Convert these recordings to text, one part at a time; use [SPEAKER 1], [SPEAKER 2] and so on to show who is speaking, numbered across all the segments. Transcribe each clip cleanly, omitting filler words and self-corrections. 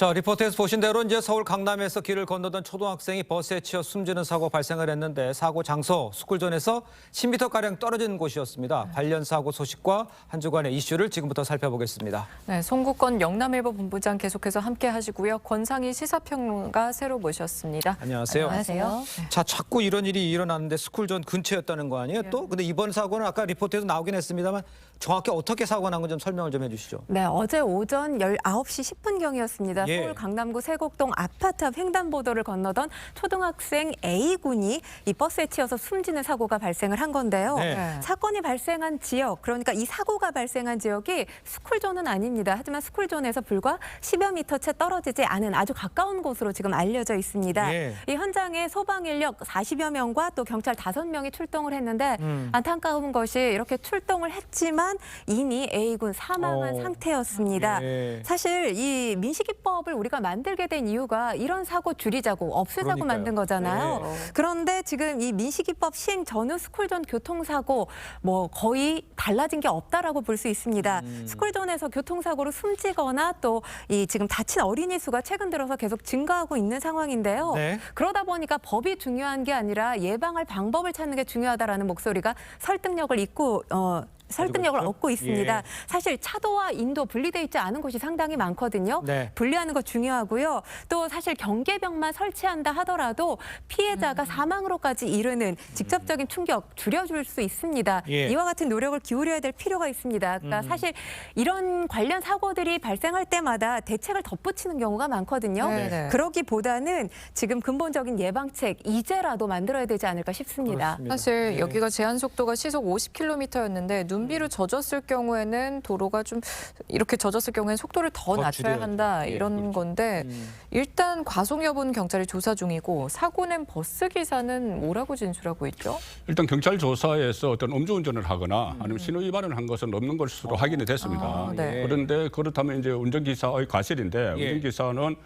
[SPEAKER 1] 자, 리포트에서 보신 대로 이제 서울 강남에서 길을 건너던 초등학생이 버스에 치여 숨지는 사고 발생을 했는데 사고 장소 스쿨존에서 10m가량 떨어진 곳이었습니다. 관련 사고 소식과 한 주간의 이슈를 지금부터 살펴보겠습니다.
[SPEAKER 2] 네, 송국권 영남일보 본부장 계속해서 함께 하시고요. 권상희 시사평론가 새로 모셨습니다.
[SPEAKER 1] 안녕하세요.
[SPEAKER 2] 안녕하세요.
[SPEAKER 1] 자, 자꾸 이런 일이 일어나는데 스쿨존 근처였다는 거 아니에요? 또 근데 이번 사고는 아까 리포트에서 나오긴 했습니다만 정확히 어떻게 사고가 난 건지 좀 설명을 좀 해주시죠.
[SPEAKER 3] 네, 어제 오전 19시 10분경이었습니다.
[SPEAKER 1] 예.
[SPEAKER 3] 서울 강남구 세곡동 아파트 앞 횡단보도를 건너던 초등학생 A군이 이 버스에 치여서 숨지는 사고가 발생을 한 건데요.
[SPEAKER 1] 네.
[SPEAKER 3] 사건이 발생한 지역, 그러니까 이 사고가 발생한 지역이 스쿨존은 아닙니다. 하지만 스쿨존에서 불과 10여 미터 채 떨어지지 않은 아주 가까운 곳으로 지금 알려져 있습니다.
[SPEAKER 1] 예.
[SPEAKER 3] 이 현장에 소방 인력 40여 명과 또 경찰 5명이 출동을 했는데 안타까운 것이 이렇게 출동을 했지만 이미 A군 사망한 상태였습니다.
[SPEAKER 1] 예.
[SPEAKER 3] 사실 이 민식이법을 우리가 만들게 된 이유가 이런 사고 줄이자고 없애자고
[SPEAKER 1] 그러니까요.
[SPEAKER 3] 만든 거잖아요.
[SPEAKER 1] 네.
[SPEAKER 3] 그런데 지금 이 민식이법 시행 전후 스쿨존 교통사고 뭐 거의 달라진 게 없다라고 볼 수 있습니다. 스쿨존에서 교통사고로 숨지거나 또 이 지금 다친 어린이 수가 최근 들어서 계속 증가하고 있는 상황인데요.
[SPEAKER 1] 네.
[SPEAKER 3] 그러다 보니까 법이 중요한 게 아니라 예방할 방법을 찾는 게 중요하다라는 목소리가 설득력을
[SPEAKER 1] 있죠?
[SPEAKER 3] 얻고 있습니다.
[SPEAKER 1] 예.
[SPEAKER 3] 사실 차도와 인도 분리돼 있지 않은 곳이 상당히 많거든요.
[SPEAKER 1] 네.
[SPEAKER 3] 분리하는 거 중요하고요. 또 사실 경계벽만 설치한다 하더라도 피해자가 사망으로까지 이르는 직접적인 충격 줄여줄 수 있습니다.
[SPEAKER 1] 예.
[SPEAKER 3] 이와 같은 노력을 기울여야 될 필요가 있습니다. 그러니까 사실 이런 관련 사고들이 발생할 때마다 대책을 덧붙이는 경우가 많거든요.
[SPEAKER 2] 네.
[SPEAKER 3] 그러기보다는 지금 근본적인 예방책 이제라도 만들어야 되지 않을까 싶습니다.
[SPEAKER 1] 그렇습니다.
[SPEAKER 2] 사실
[SPEAKER 1] 예.
[SPEAKER 2] 여기가 제한 속도가 시속 50km였는데 눈비로 젖었을 경우에는 도로가 좀 이렇게 젖었을 경우에는 속도를 더 낮춰야
[SPEAKER 1] 줄여야죠.
[SPEAKER 2] 한다
[SPEAKER 1] 예,
[SPEAKER 2] 이런
[SPEAKER 1] 그렇죠.
[SPEAKER 2] 건데 일단 과속 여부는 경찰이 조사 중이고 사고 낸 버스 기사는 뭐라고 진술하고 있죠?
[SPEAKER 4] 일단 경찰 조사에서 어떤 음주운전을 하거나 아니면 신호 위반을 한 것은 없는 것으로 확인이 됐습니다.
[SPEAKER 2] 아, 네.
[SPEAKER 4] 그런데 그렇다면 이제 운전기사의 과실인데
[SPEAKER 1] 예.
[SPEAKER 4] 운전기사는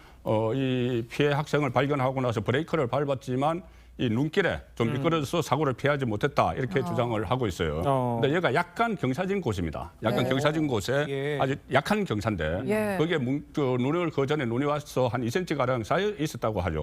[SPEAKER 4] 이 피해 학생을 발견하고 나서 브레이크를 밟았지만 이 눈길에 좀 미끄러져서 사고를 피하지 못했다 이렇게 주장을 하고 있어요. 근데 얘가 약간 경사진 곳입니다. 약간
[SPEAKER 2] 네.
[SPEAKER 4] 경사진 곳에
[SPEAKER 1] 예.
[SPEAKER 4] 아주 약한 경사인데
[SPEAKER 2] 예.
[SPEAKER 4] 거기에 눈을 그 전에 눈이 와서 한 2cm 가량 쌓여 있었다고 하죠.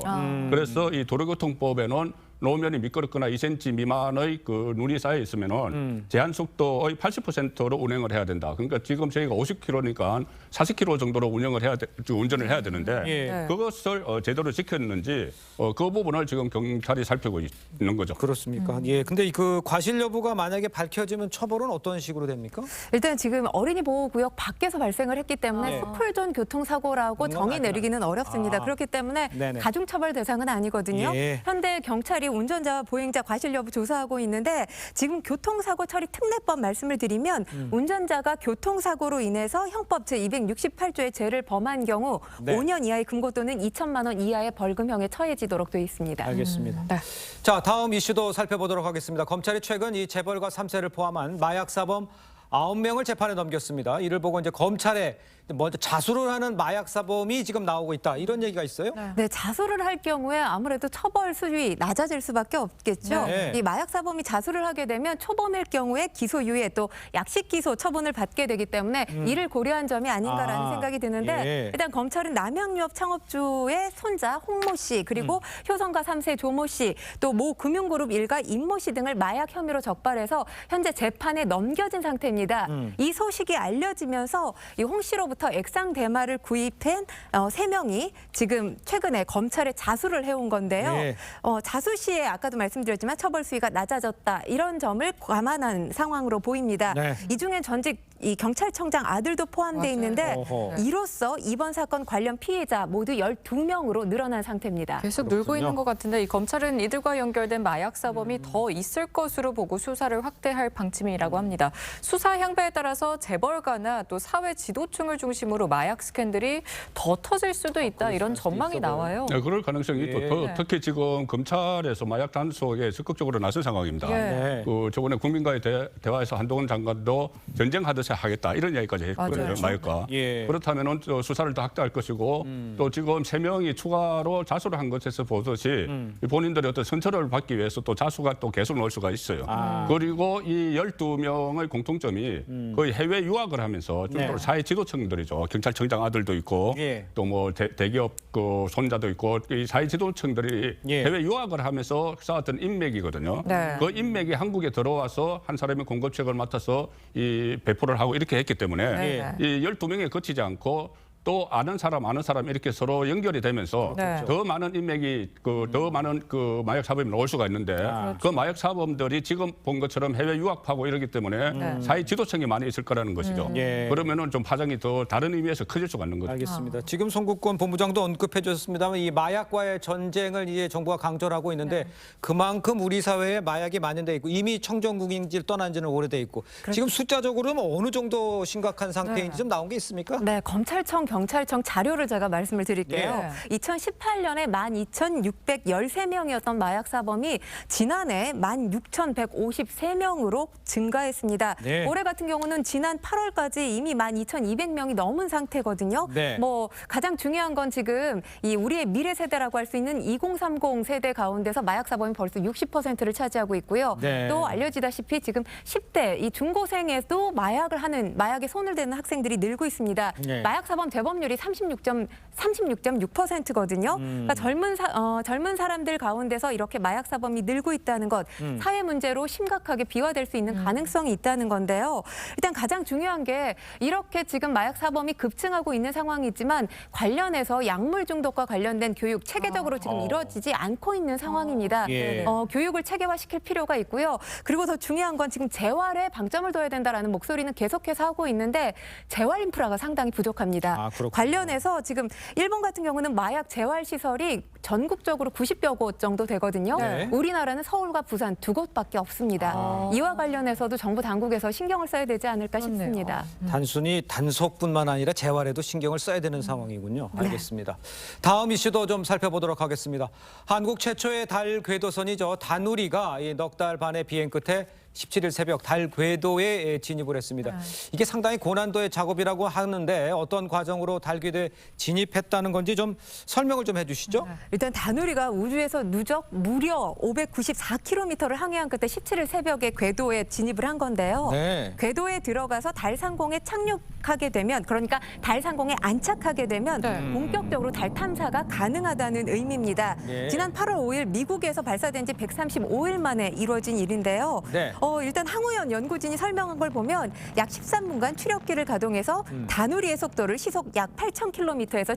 [SPEAKER 4] 그래서 이 도로교통법에는 노면이 미끄럽거나 2cm 미만의 그 눈이 쌓여 있으면은 제한 속도의 80%로 운행을 해야 된다. 그러니까 지금 저희가 50km니까 40km 정도로 운전을 해야 되는데
[SPEAKER 1] 예.
[SPEAKER 4] 그것을 제대로 지켰는지 그 부분을 지금 경찰이 살피고 있는 거죠.
[SPEAKER 1] 그렇습니까? 예. 근데 그 과실 여부가 만약에 밝혀지면 처벌은 어떤 식으로 됩니까?
[SPEAKER 3] 일단 지금 어린이 보호구역 밖에서 발생을 했기 때문에
[SPEAKER 1] 네.
[SPEAKER 3] 스쿨존 교통사고라고
[SPEAKER 1] 그건
[SPEAKER 3] 정의
[SPEAKER 1] 아니구나.
[SPEAKER 3] 내리기는 어렵습니다.
[SPEAKER 1] 아.
[SPEAKER 3] 그렇기 때문에
[SPEAKER 1] 네네.
[SPEAKER 3] 가중처벌 대상은 아니거든요.
[SPEAKER 1] 예.
[SPEAKER 3] 현재 경찰이 운전자와 보행자 과실 여부 조사하고 있는데 지금 교통사고 처리 특례법 말씀을 드리면 운전자가 교통사고로 인해서 형법 제268조의 죄를 범한 경우
[SPEAKER 1] 네.
[SPEAKER 3] 5년 이하의 금고 또는 2천만 원 이하의 벌금형에 처해지도록 되어 있습니다.
[SPEAKER 1] 알겠습니다.
[SPEAKER 2] 네.
[SPEAKER 1] 자, 다음 이슈도 살펴보도록 하겠습니다. 검찰이 최근 이 재벌가 3세를 포함한 마약 사범 9명을 재판에 넘겼습니다. 이를 보고 이제 검찰에 먼저 자수를 하는 마약 사범이 지금 나오고 있다. 이런 얘기가 있어요.
[SPEAKER 3] 네, 자수를 할 경우에 아무래도 처벌 수준이 낮아질 수밖에 없겠죠.
[SPEAKER 1] 네.
[SPEAKER 3] 이 마약 사범이 자수를 하게 되면 초범일 경우에 기소유예 또 약식 기소 처분을 받게 되기 때문에 이를 고려한 점이 아닌가라는
[SPEAKER 1] 아,
[SPEAKER 3] 생각이 드는데
[SPEAKER 1] 예.
[SPEAKER 3] 일단 검찰은 남양유업 창업주의 손자 홍모 씨 그리고 효성가 3세 조모 씨 또 모 금융그룹 일가 임모 씨 등을 마약 혐의로 적발해서 현재 재판에 넘겨진 상태입니다. 이 소식이 알려지면서 이 홍 씨로부터 액상 대마를 구입한 3명이 지금 최근에 검찰에 자수를 해온 건데요.
[SPEAKER 1] 예.
[SPEAKER 3] 자수 시에 아까도 말씀드렸지만 처벌 수위가 낮아졌다 이런 점을 감안한 상황으로 보입니다.
[SPEAKER 1] 네.
[SPEAKER 3] 이 중엔 전직 이 경찰청장 아들도 포함돼
[SPEAKER 2] 맞아요.
[SPEAKER 3] 있는데
[SPEAKER 1] 어허.
[SPEAKER 3] 이로써 이번 사건 관련 피해자 모두 12명으로 늘어난 상태입니다.
[SPEAKER 2] 계속 늘고 있는 것 같은데 이 검찰은 이들과 연결된 마약 사범이 더 있을 것으로 보고 수사를 확대할 방침이라고 합니다. 수사 향배에 따라서 재벌가나 또 사회 지도층을 중심으로 마약 스캔들이 더 터질 수도 있다 이런 전망이 나와요.
[SPEAKER 4] 네, 그럴 가능성이
[SPEAKER 1] 예.
[SPEAKER 4] 또 특히 지금 검찰에서 마약 단속에 적극적으로 나선 상황입니다.
[SPEAKER 2] 예.
[SPEAKER 1] 네.
[SPEAKER 4] 저번에 국민과의 대화에서 한동훈 장관도 전쟁하듯이 하겠다 이런 이야기까지 했거든요.
[SPEAKER 2] 맞아요.
[SPEAKER 4] 마약과.
[SPEAKER 1] 예.
[SPEAKER 4] 그렇다면은 수사를 더 확대할 것이고 또 지금 3명이 추가로 자수를 한 것에서 보듯이 본인들의 어떤 선처를 받기 위해서 또 자수가 또 계속 나올 수가 있어요. 그리고 이 12명의 공통점이 거의 해외 유학을 하면서 주로 사회 지도층들이죠. 경찰청장 아들도 있고
[SPEAKER 1] 예.
[SPEAKER 4] 또 뭐 대기업 그 손자도 있고 이 사회 지도층들이
[SPEAKER 1] 예.
[SPEAKER 4] 해외 유학을 하면서 쌓았던 인맥이거든요.
[SPEAKER 2] 네.
[SPEAKER 4] 그 인맥이 한국에 들어와서 한 사람이 공급책을 맡아서 이 배포를 하고 이렇게 했기 때문에
[SPEAKER 2] 네.
[SPEAKER 4] 이 12명에 그치지 않고 또 아는 사람 이렇게 서로 연결이 되면서
[SPEAKER 2] 네.
[SPEAKER 4] 더 많은 인맥이 더 많은 그 마약 사범이 나올 수가 있는데 그 마약 사범들이 지금 본 것처럼 해외 유학하고 이러기 때문에 사회 지도층이 많이 있을 거라는 것이죠.
[SPEAKER 1] 예.
[SPEAKER 4] 그러면은 좀 파장이 더 다른 의미에서 커질 수가 있는 거죠.
[SPEAKER 1] 알겠습니다. 지금 송국권 본부장도 언급해 주셨습니다만 이 마약과의 전쟁을 이제 정부가 강조를 하고 있는데 그만큼 우리 사회에 마약이 만연돼 있고 이미 청정국인지를 떠난 지는 오래돼 있고 지금 숫자적으로는 어느 정도 심각한 상태인지 좀 나온 게 있습니까?
[SPEAKER 3] 네, 검찰청, 경찰청 자료를 제가 말씀을 드릴게요. 2018년에 12,613명이었던 마약 사범이 지난해 16,153명으로 증가했습니다.
[SPEAKER 1] 네.
[SPEAKER 3] 올해 같은 경우는 지난 8월까지 이미 12,200명이 넘은 상태거든요.
[SPEAKER 1] 네.
[SPEAKER 3] 뭐 가장 중요한 건 지금 이 우리의 미래 세대라고 할 수 있는 2030 세대 가운데서 마약 사범이 벌써 60%를 차지하고 있고요.
[SPEAKER 1] 네.
[SPEAKER 3] 또 알려지다시피 지금 10대 이 중고생에도 마약에 손을 대는 학생들이 늘고 있습니다.
[SPEAKER 1] 네.
[SPEAKER 3] 마약 사범 재범률이 36.6%거든요. 그러니까 젊은 사람들 가운데서 이렇게 마약 사범이 늘고 있다는 것, 사회 문제로 심각하게 비화될 수 있는 가능성이 있다는 건데요. 일단 가장 중요한 게 이렇게 지금 마약 사범이 급증하고 있는 상황이지만 관련해서 약물 중독과 관련된 교육 체계적으로 지금 이루어지지 않고 있는 상황입니다.
[SPEAKER 1] 예.
[SPEAKER 3] 교육을 체계화시킬 필요가 있고요. 그리고 더 중요한 건 지금 재활에 방점을 둬야 된다라는 목소리는 계속해서 하고 있는데 재활 인프라가 상당히 부족합니다.
[SPEAKER 1] 그렇군요.
[SPEAKER 3] 관련해서 지금 일본 같은 경우는 마약 재활 시설이 전국적으로 90여 곳 정도 되거든요.
[SPEAKER 1] 네.
[SPEAKER 3] 우리나라는 서울과 부산 2곳밖에 없습니다. 이와 관련해서도 정부 당국에서 신경을 써야 되지 않을까 싶습니다.
[SPEAKER 1] 단순히 단속뿐만 아니라 재활에도 신경을 써야 되는 상황이군요. 알겠습니다. 다음 이슈도 좀 살펴보도록 하겠습니다. 한국 최초의 달 궤도선이죠. 다누리가 넉 달 반의 비행 끝에 17일 새벽 달 궤도에 진입을 했습니다. 이게 상당히 고난도의 작업이라고 하는데 어떤 과정으로 달 궤도에 진입했다는 건지 좀 설명을 좀 해주시죠.
[SPEAKER 3] 일단 다누리가 우주에서 누적 무려 594km를 항해한 끝에 17일 새벽에 궤도에 진입을 한 건데요.
[SPEAKER 1] 네.
[SPEAKER 3] 궤도에 들어가서 달 상공에 착륙하게 되면, 그러니까 달 상공에 안착하게 되면 본격적으로 달 탐사가 가능하다는 의미입니다.
[SPEAKER 1] 예.
[SPEAKER 3] 지난 8월 5일 미국에서 발사된 지 135일 만에 이루어진 일인데요.
[SPEAKER 1] 네.
[SPEAKER 3] 일단 항우연 연구진이 설명한 걸 보면 약 13분간 추력기를 가동해서 다누리의 속도를 시속 약 8,000km에서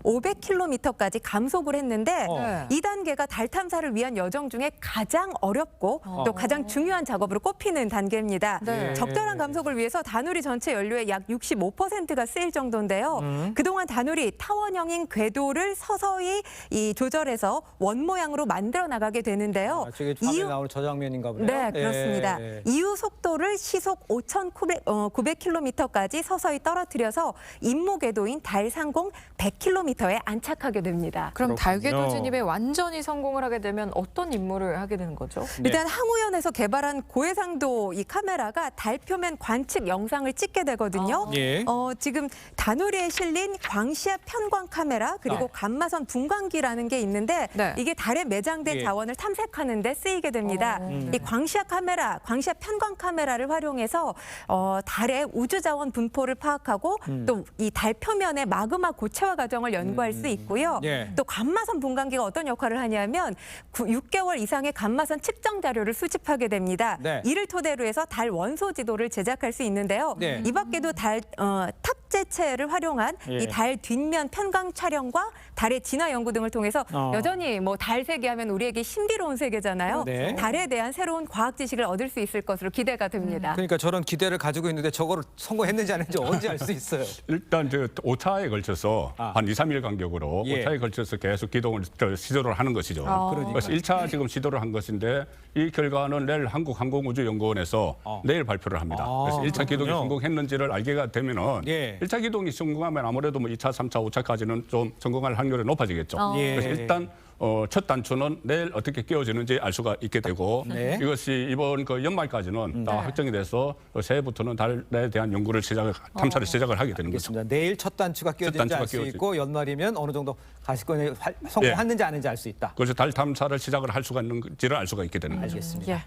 [SPEAKER 3] 7,500km까지 감속을 했는데 이 단계가 달 탐사를 위한 여정 중에 가장 어렵고 또 가장 중요한 작업으로 꼽히는 단계입니다.
[SPEAKER 2] 네.
[SPEAKER 3] 적절한 감속을 위해서 다누리 전체 연료의 약 65%가 쓰일 정도인데요. 그동안 다누리 타원형인 궤도를 서서히 조절해서 원 모양으로 만들어 나가게 되는데요.
[SPEAKER 1] 저게 화면에 나오는 저 장면인가 보네요.
[SPEAKER 3] 네, 그렇습니다.
[SPEAKER 1] 예.
[SPEAKER 3] 이후 속도를 시속 5,900km까지 서서히 떨어뜨려서 임무 궤도인 달 상공 100km에 안착하게 됩니다.
[SPEAKER 2] 그럼 달 궤도
[SPEAKER 1] 그렇군요.
[SPEAKER 2] 진입에 완전히 성공을 하게 되면 어떤 임무를 하게 되는 거죠?
[SPEAKER 3] 일단 항우연에서 개발한 고해상도 이 카메라가 달 표면 관측 영상을 찍게 되거든요.
[SPEAKER 1] 예.
[SPEAKER 3] 지금 다누리에 실린 광시야 편광 카메라 그리고 감마선 분광기라는 게 있는데
[SPEAKER 2] 네.
[SPEAKER 3] 이게 달에 매장된
[SPEAKER 1] 예.
[SPEAKER 3] 자원을 탐색하는 데 쓰이게 됩니다. 이 광시야 편광 카메라를 활용해서 달의 우주 자원 분포를 파악하고 또 이 달 표면의 마그마 고체화 과정을 연구할 수 있고요.
[SPEAKER 1] 예.
[SPEAKER 3] 또 감마선 분광기가 어떤 역할을 하냐면 6개월 이상의 감마선 측정 자료를 수집하게 됩니다.
[SPEAKER 1] 네.
[SPEAKER 3] 이를 토대로 해서 달 원소 지도를 제작할 수 있는데요.
[SPEAKER 1] 네.
[SPEAKER 3] 이 밖에도 달 탑재체를 활용한
[SPEAKER 1] 예.
[SPEAKER 3] 이 달 뒷면 편광 촬영과 달의 진화 연구 등을 통해서 여전히 뭐 달 세계하면 우리에게 신비로운 세계잖아요.
[SPEAKER 1] 네.
[SPEAKER 3] 달에 대한 새로운 과학 지식을 얻을 수 있을 것으로 기대가 됩니다.
[SPEAKER 1] 그러니까 저런 기대를 가지고 있는데 저거를 성공했는지 안 했는지 언제 알 수 있어요?
[SPEAKER 4] 일단 저 5차에 걸쳐서 한 2, 3일 간격으로
[SPEAKER 1] 예.
[SPEAKER 4] 5차에 걸쳐서 계속 기동을 시도를 하는 것이죠.
[SPEAKER 1] 그러니까요.
[SPEAKER 4] 그래서 1차 지금 시도를 한 것인데 이 결과는 내일 한국항공우주연구원에서 내일 발표를 합니다. 그래서 1차 기동이
[SPEAKER 1] 그렇군요.
[SPEAKER 4] 성공했는지를 알게 되면은
[SPEAKER 1] 예.
[SPEAKER 4] 1차 기동이 성공하면 아무래도 뭐 2차, 3차, 5차까지는 좀 성공할 확률이 높아지겠죠.
[SPEAKER 1] 예.
[SPEAKER 4] 그래서 일단 첫 단추는 내일 어떻게 끼워지는지 알 수가 있게 되고
[SPEAKER 1] 네.
[SPEAKER 4] 이것이 이번 그 연말까지는 다 확정이 돼서 새해부터는 달에 대한 연구를 탐사를 시작을 하게 되는 거죠.
[SPEAKER 1] 알겠습니다. 내일 첫 단추가 끼워진지
[SPEAKER 4] 단추가
[SPEAKER 1] 알 수
[SPEAKER 4] 끼워지고.
[SPEAKER 1] 있고 연말이면 어느 정도 가시권에 성공했는지 아닌지 알 수 있다.
[SPEAKER 4] 그래서 달 탐사를 시작을 할 수가 있는지를 알 수가 있게 되는 거죠.
[SPEAKER 1] 알겠습니다.
[SPEAKER 2] 예.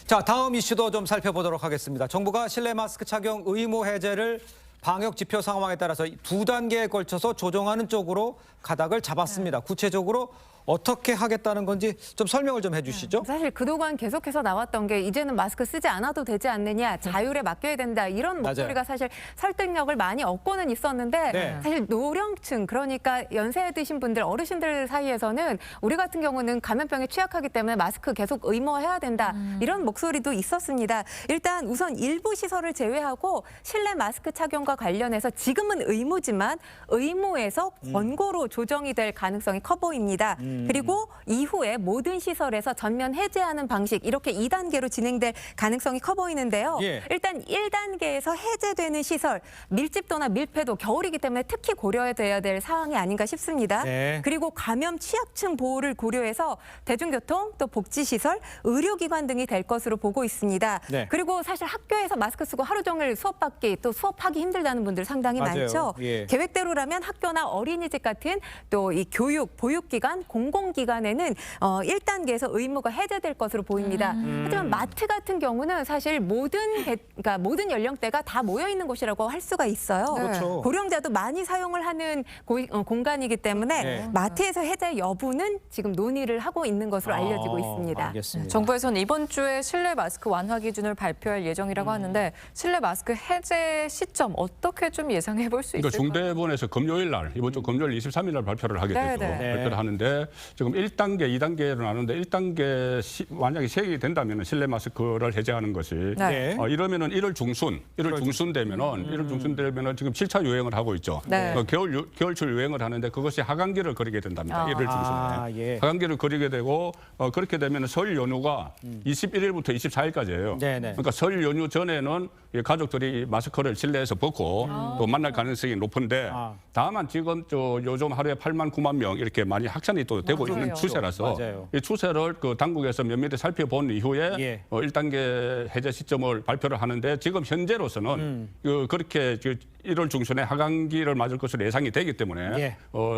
[SPEAKER 1] 자, 다음 이슈도 좀 살펴보도록 하겠습니다. 정부가 실내 마스크 착용 의무 해제를 방역 지표 상황에 따라서 2단계에 걸쳐서 조정하는 쪽으로 가닥을 잡았습니다. 구체적으로 어떻게 하겠다는 건지 좀 설명을 좀 해주시죠.
[SPEAKER 3] 사실 그동안 계속해서 나왔던 게 이제는 마스크 쓰지 않아도 되지 않느냐, 자율에 맡겨야 된다 이런 목소리가 사실 설득력을 많이 얻고는 있었는데
[SPEAKER 1] 네.
[SPEAKER 3] 사실 노령층 그러니까 연세 드신 분들 어르신들 사이에서는 우리 같은 경우는 감염병에 취약하기 때문에 마스크 계속 의무화해야 된다 이런 목소리도 있었습니다. 일단 우선 일부 시설을 제외하고 실내 마스크 착용과 관련해서 지금은 의무지만 의무에서 권고로 조정이 될 가능성이 커 보입니다. 그리고 이후에 모든 시설에서 전면 해제하는 방식 이렇게 2단계로 진행될 가능성이 커 보이는데요.
[SPEAKER 1] 예.
[SPEAKER 3] 일단 1단계에서 해제되는 시설, 밀집도나 밀폐도 겨울이기 때문에 특히 고려해야 될 사항이 아닌가 싶습니다.
[SPEAKER 1] 네.
[SPEAKER 3] 그리고 감염 취약층 보호를 고려해서 대중교통, 또 복지시설, 의료기관 등이 될 것으로 보고 있습니다.
[SPEAKER 1] 네.
[SPEAKER 3] 그리고 사실 학교에서 마스크 쓰고 하루 종일 수업받기 또 수업하기 힘들다는 분들 상당히
[SPEAKER 1] 맞아요.
[SPEAKER 3] 많죠.
[SPEAKER 1] 예.
[SPEAKER 3] 계획대로라면 학교나 어린이집 같은 또 이 교육, 보육기관, 공공기관에는 1단계에서 의무가 해제될 것으로 보입니다. 하지만 마트 같은 경우는 사실 그러니까 모든 연령대가 다 모여 있는 곳이라고 할 수가 있어요.
[SPEAKER 1] 그렇죠.
[SPEAKER 3] 고령자도 많이 사용을 하는 공간이기 때문에
[SPEAKER 1] 네.
[SPEAKER 3] 마트에서 해제 여부는 지금 논의를 하고 있는 것으로 알려지고 있습니다.
[SPEAKER 1] 알겠습니다.
[SPEAKER 2] 정부에서는 이번 주에 실내 마스크 완화 기준을 발표할 예정이라고 하는데 실내 마스크 해제 시점 어떻게 좀 예상해 볼 수
[SPEAKER 4] 그러니까
[SPEAKER 2] 있을까요?
[SPEAKER 4] 중대본에서 금요일 날 이번 주 금요일 23일 날 발표를 하게
[SPEAKER 2] 네,
[SPEAKER 4] 되죠.
[SPEAKER 2] 네.
[SPEAKER 4] 발표를 하는데 지금 1단계, 2단계로 나누는데 1단계 만약에 시행이 된다면 실내 마스크를 해제하는 것이
[SPEAKER 2] 네.
[SPEAKER 4] 이러면은 1월 중순 되면은 1월 중순 되면은 지금 7차 유행을 하고 있죠.
[SPEAKER 2] 네.
[SPEAKER 4] 겨울철 유행을 하는데 그것이 하강기를 거리게 된답니다. 1월 중순에.
[SPEAKER 1] 예.
[SPEAKER 4] 하강기를 거리게 되고 그렇게 되면 설 연휴가 21일부터 24일까지예요.
[SPEAKER 1] 네네.
[SPEAKER 4] 그러니까 설 연휴 전에는 가족들이 마스크를 실내에서 벗고 또 만날 가능성이 높은데 다만 지금 요즘 하루에 8만 9만 명 이렇게 많이 확산이 또 되고
[SPEAKER 2] 맞아요.
[SPEAKER 4] 있는 추세라서
[SPEAKER 1] 맞아요.
[SPEAKER 4] 이 추세를 그 당국에서 면밀히 살펴본 이후에
[SPEAKER 1] 예.
[SPEAKER 4] 1단계 해제 시점을 발표를 하는데 지금 현재로서는 그렇게 1월 중순에 하강기를 맞을 것으로 예상이 되기 때문에
[SPEAKER 1] 예.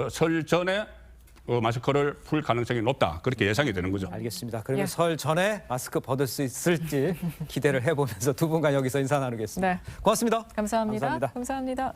[SPEAKER 4] 설 전에 마스크를 풀 가능성이 높다. 그렇게 예상이 되는 거죠.
[SPEAKER 1] 알겠습니다. 그러면
[SPEAKER 2] 예.
[SPEAKER 1] 설 전에 마스크 벗을 수 있을지 기대를 해보면서 두 분과 여기서 인사 나누겠습니다.
[SPEAKER 2] 네.
[SPEAKER 1] 고맙습니다.
[SPEAKER 2] 감사합니다.
[SPEAKER 1] 감사합니다.
[SPEAKER 2] 감사합니다.